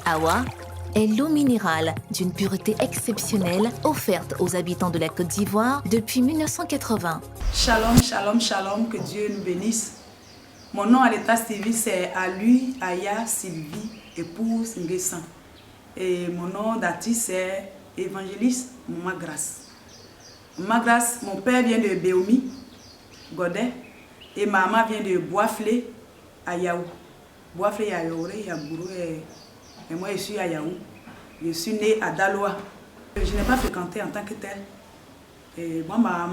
Awa est l'eau minérale d'une pureté exceptionnelle offerte aux habitants de la Côte d'Ivoire depuis 1980. Shalom, shalom, shalom, que Dieu nous bénisse. Mon nom à l'état civil c'est Alui Aya Sylvie, épouse Nguessan. Et mon nom d'artiste c'est Évangéliste Maman Grâce. Maman Grâce, mon père vient de Béomi, Godet, et maman vient de Boisflé, à Yaou. Boisflé, à Yaouré, Yabourou, et moi je suis à Yaou. Je suis née à Daloa. Je n'ai pas fréquenté en tant que telle. Et moi, ma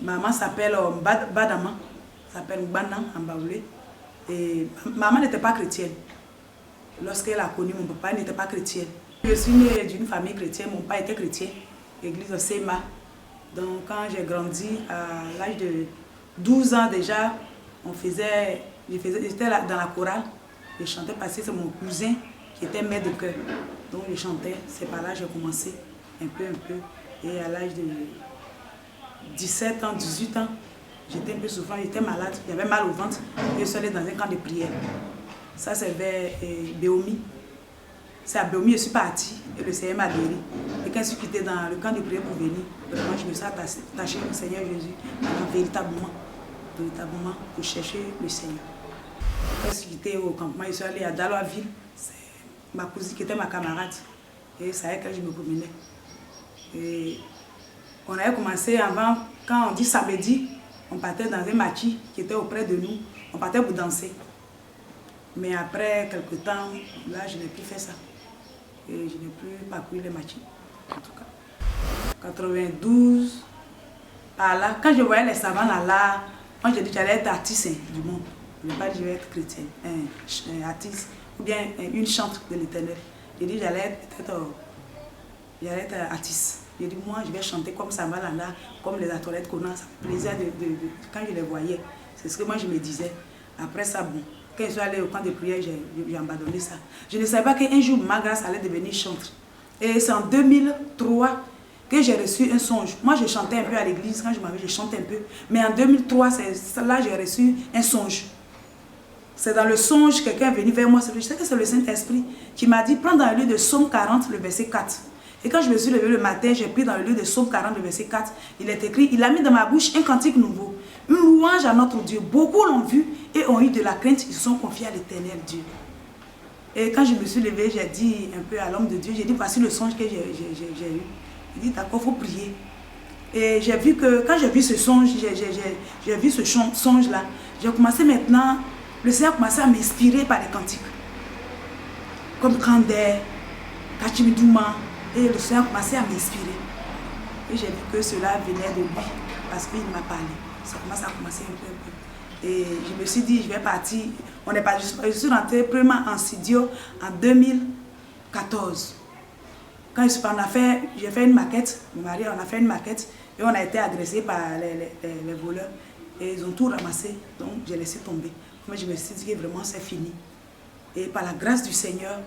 maman s'appelle Badama, s'appelle Mbana en baoulé. Et maman n'était pas chrétienne. Lorsqu'elle a connu mon papa, elle n'était pas chrétienne. Je suis née d'une famille chrétienne, mon père était chrétien, l'église de Sema. Donc quand j'ai grandi, à l'âge de 12 ans déjà, j'étais dans la chorale, je chantais parce que c'est mon cousin qui était maître de chœur. Donc je chantais, c'est par là que j'ai commencé un peu. Et à l'âge de 17 ans, 18 ans, j'étais un peu souffrant, j'étais malade, j'avais mal au ventre, je suis allée dans un camp de prière. Ça c'est vers Béomi. C'est à Béomi, je suis partie et le Seigneur m'a guéri. Et quand je suis quittée dans le camp de prière pour venir, vraiment je me suis attachée au Seigneur Jésus, véritablement pour chercher le Seigneur. Quand je suis quittée au campement, je suis allée à Daloaville, c'est ma cousine qui était ma camarade. Et c'est avec elle que je me promenais. Et on avait commencé avant, quand on dit samedi, on partait dans un machi qui était auprès de nous, on partait pour danser. Mais après quelques temps, là je n'ai plus fait ça. Et je n'ai plus parcouru les machis, en tout cas. 92, par là, quand je voyais les savants là, moi j'ai dit que j'allais être artiste du monde. Je n'ai pas dit que je vais être chrétienne, un artiste, ou bien une chante de l'Éternel. J'ai dit que j'allais être artiste. J'ai dit moi je vais chanter comme Samba Landa, comme les Atoilettes Conan, ça fait plaisir quand je les voyais. C'est ce que moi je me disais. Après ça, bon. Quand je suis allée au camp de prière, j'ai abandonné ça. Je ne savais pas qu'un jour, ma grâce allait devenir chanteuse. Et c'est en 2003 que j'ai reçu un songe. Moi, je chantais un peu à l'église. Quand je m'avais, je chantais un peu. Mais en 2003, c'est là que j'ai reçu un songe. C'est dans le songe, quelqu'un est venu vers moi. Je sais que c'est le Saint-Esprit qui m'a dit, prends dans le lieu de Psaume 40, le verset 4. Et quand je me suis levée le matin, j'ai pris dans le lieu de Psaume 40, le verset 4. Il est écrit, il a mis dans ma bouche un cantique nouveau. Une louange à notre Dieu. Beaucoup l'ont vu et ont eu de la crainte. Ils se sont confiés à l'Éternel Dieu. Et quand je me suis levée, j'ai dit un peu à l'homme de Dieu, j'ai dit, voici le songe que j'ai eu. Il dit, d'accord, il faut prier. Et j'ai vu que, quand j'ai vu ce songe, j'ai vu ce songe-là, j'ai commencé maintenant, le Seigneur a commencé à m'inspirer par les cantiques. Comme Kandé, Kachimidouma, et le Seigneur a commencé à m'inspirer. Et j'ai vu que cela venait de lui, parce qu'il m'a parlé. Ça commence à commencer un peu. Et je me suis dit, je vais partir. Je suis rentrée premièrement en studio en 2014. Quand j'ai fait une maquette, mon mari, on a fait une maquette et on a été agressé par les voleurs. Et ils ont tout ramassé, donc j'ai laissé tomber. Moi, je me suis dit que vraiment c'est fini. Et par la grâce du Seigneur,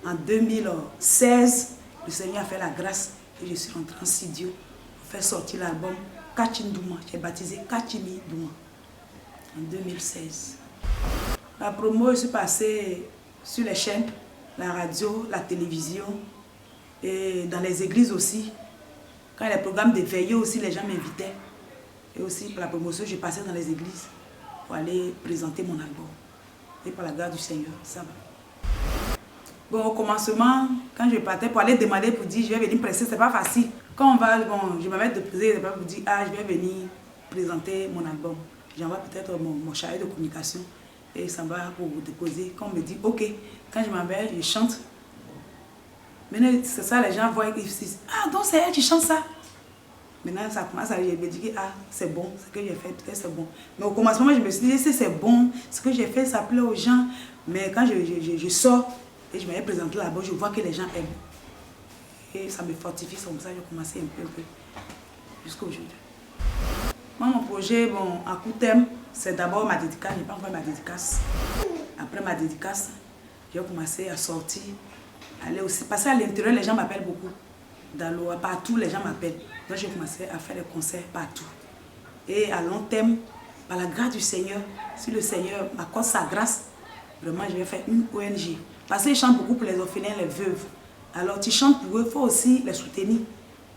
en 2016, le Seigneur a fait la grâce et je suis rentrée en studio pour faire sortir l'album Kachindouma. J'ai baptisé Kachimi Douma en 2016. La promo, je suis passée sur les chaînes, la radio, la télévision et dans les églises aussi. Quand il y a les programmes de veillée aussi, les gens m'invitaient. Et aussi pour la promotion, je passais dans les églises pour aller présenter mon album. Et par la grâce du Seigneur, ça va. Bon, au commencement, quand je partais pour aller demander pour dire je vais venir presser, c'est pas facile. Quand on va, bon, je me mets de poser pour dire ah, je vais venir présenter mon album. J'envoie peut-être mon chargé de communication et ça va pour déposer. Quand on me dit ok, quand je m'appelle, je chante. Maintenant, c'est ça, les gens voient, ils se disent ah, donc c'est elle qui chante ça. Maintenant, ça commence à me dire ah, c'est bon, ce que j'ai fait, peut-être c'est bon. Mais au commencement, je me suis dit si c'est bon, ce que j'ai fait, ça plaît aux gens. Mais quand je sors, et je m'avais présenté là-bas, je vois que les gens aiment. Et ça me fortifie, c'est comme ça que j'ai commencé un peu, jusqu'à aujourd'hui. Moi, mon projet, bon, à court terme, c'est d'abord ma dédicace. Je n'ai pas encore ma dédicace. Après ma dédicace, j'ai commencé à sortir, aller aussi. Parce qu'à l'intérieur, les gens m'appellent beaucoup. Partout, les gens m'appellent. Donc, j'ai commencé à faire des concerts partout. Et à long terme, par la grâce du Seigneur, si le Seigneur m'accorde sa grâce, vraiment, je vais faire une ONG Parce qu'ils chantent beaucoup pour les orphelins, les veuves. Alors tu chantes pour eux, il faut aussi les soutenir.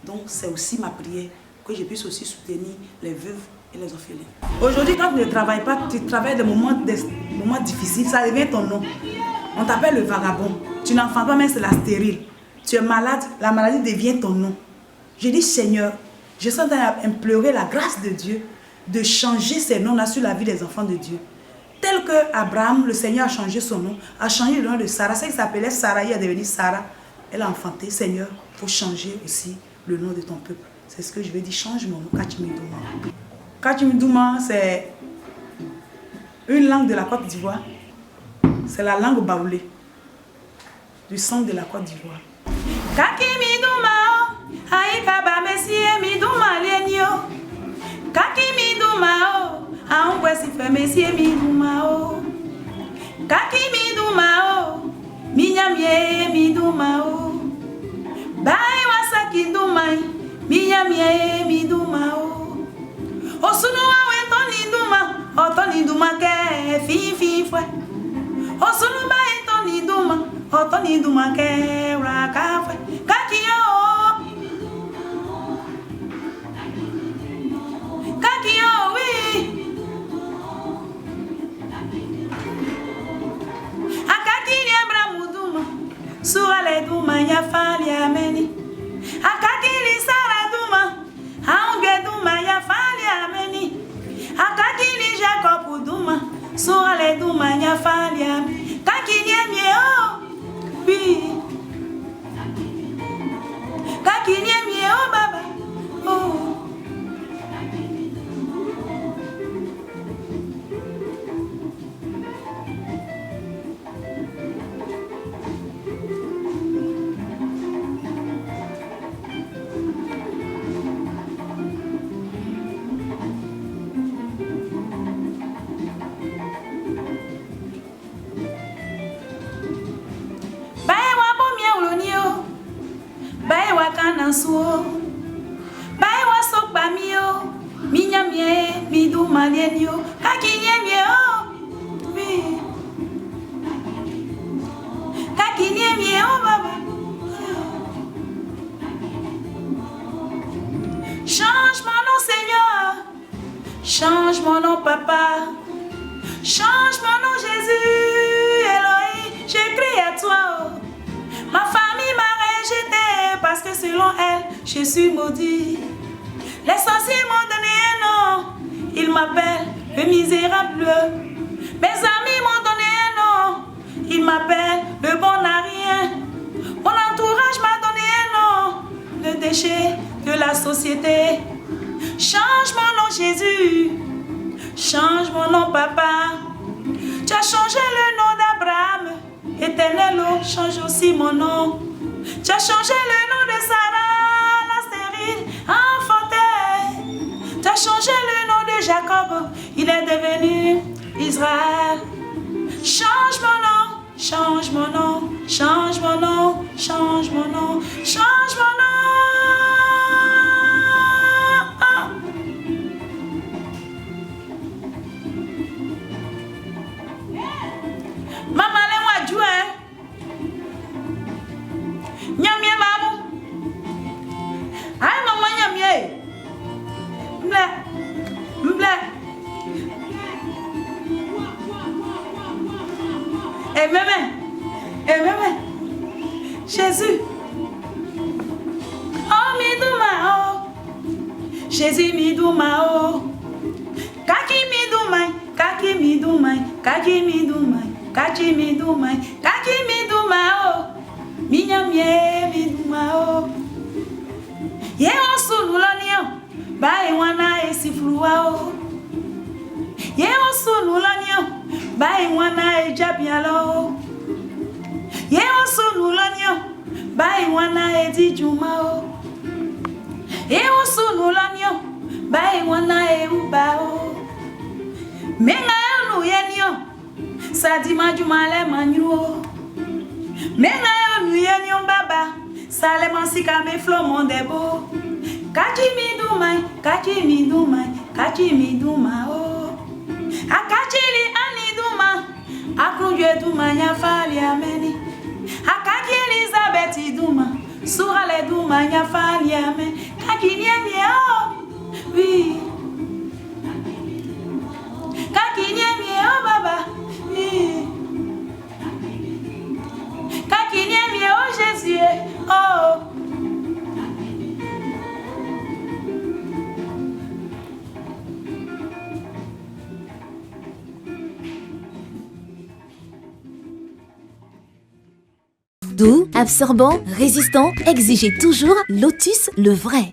Donc c'est aussi ma prière, que je puisse aussi soutenir les veuves et les orphelins. Aujourd'hui, quand tu ne travailles pas, tu travailles des moments difficiles, ça devient ton nom. On t'appelle le vagabond. Tu n'enfantes pas, mais c'est la stérile. Tu es malade, la maladie devient ton nom. Je dis, Seigneur, je sens implorer la grâce de Dieu de changer ces noms-là sur la vie des enfants de Dieu. Tel que Abraham, le Seigneur a changé son nom, a changé le nom de Sarah. C'est qui s'appelait Sarah, il est devenu Sarah. Elle a enfanté. Seigneur, il faut changer aussi le nom de ton peuple. C'est ce que je veux dire, change mon nom, Kachimidouma. Kachimidouma, c'est une langue de la Côte d'Ivoire. C'est la langue baoulée du centre de la Côte d'Ivoire. Kakimidouma, aïkaba messie midouma lienyo. Kakimidouma, aoukwesi fe messie midouma. Kakimidouma, minyamie midouma. Bai wasaki doumai, minyamie midouma. Osunuwa wetoni douma, otoni douma ke fifi fwe. Osunuba etoni douma, otoni douma ke raka fwe. Kakiyo, kakiyo oui. Akakiri Abramu douma, surale douma ya fali ameni. Akakiri Sara douma, aunge douma ya fali ameni. Akakiri Jacob douma, surale douma ya fali ameni. Kakiri mieo, oui. Kakiri mieo baba, oh. Suo bai waso pamio minya mie midu malienio kakinye mie oui kakinye mie baba change mon nom Seigneur, change mon nom Papa, change mon nom Jésus Elohim, je crie à toi. Ma famille m'a rejeté parce que selon elle, je suis maudit. Les sorciers m'ont donné un nom, ils m'appellent le misérable. Mes amis m'ont donné un nom, ils m'appellent le bon à rien. Mon entourage m'a donné un nom, le déchet de la société. Change mon nom Jésus, change mon nom Papa. Tu as changé le nom d'Abraham. Éternel, change aussi mon nom. Tu as changé le nom de Sarah, la stérile, enfantée. Tu as changé le nom de Jacob, il est devenu Israël. Change mon nom, change mon nom, change mon nom, change mon nom, change mon nom. Maman, les mois Nyamie mamu. Ay maman nyamie. Mble. Mble. Et même. Jésus. Oh midouma oh. Jésus midouma oh. Kaki midouma, kaki midouma, kaki midouma, kaki midouma, kaki midouma oh. Minyamie midouma oh. Ye osu nulonio, bai wana esifluwa oh. Ye osu nulonio, bai wana ejabialo. Ye osu nulonio, bai wana edijuma oh. Ye osu nulonio, bai wana euba oh. Menga yonu yenio, sadima jumale manyo. Menga yonu yenio baba, salema sikame flomo debo. Kachi midumai, kachi miduma oh. Akachili aniduma, akunjwe duma nyafali ameni. Sourale du manya faliame, kakinyemie oh, oui. Kakinyemie oh baba, oui. Kakinyemie oh Jésus, oh. Doux, absorbant, résistant, exigez toujours Lotus le vrai.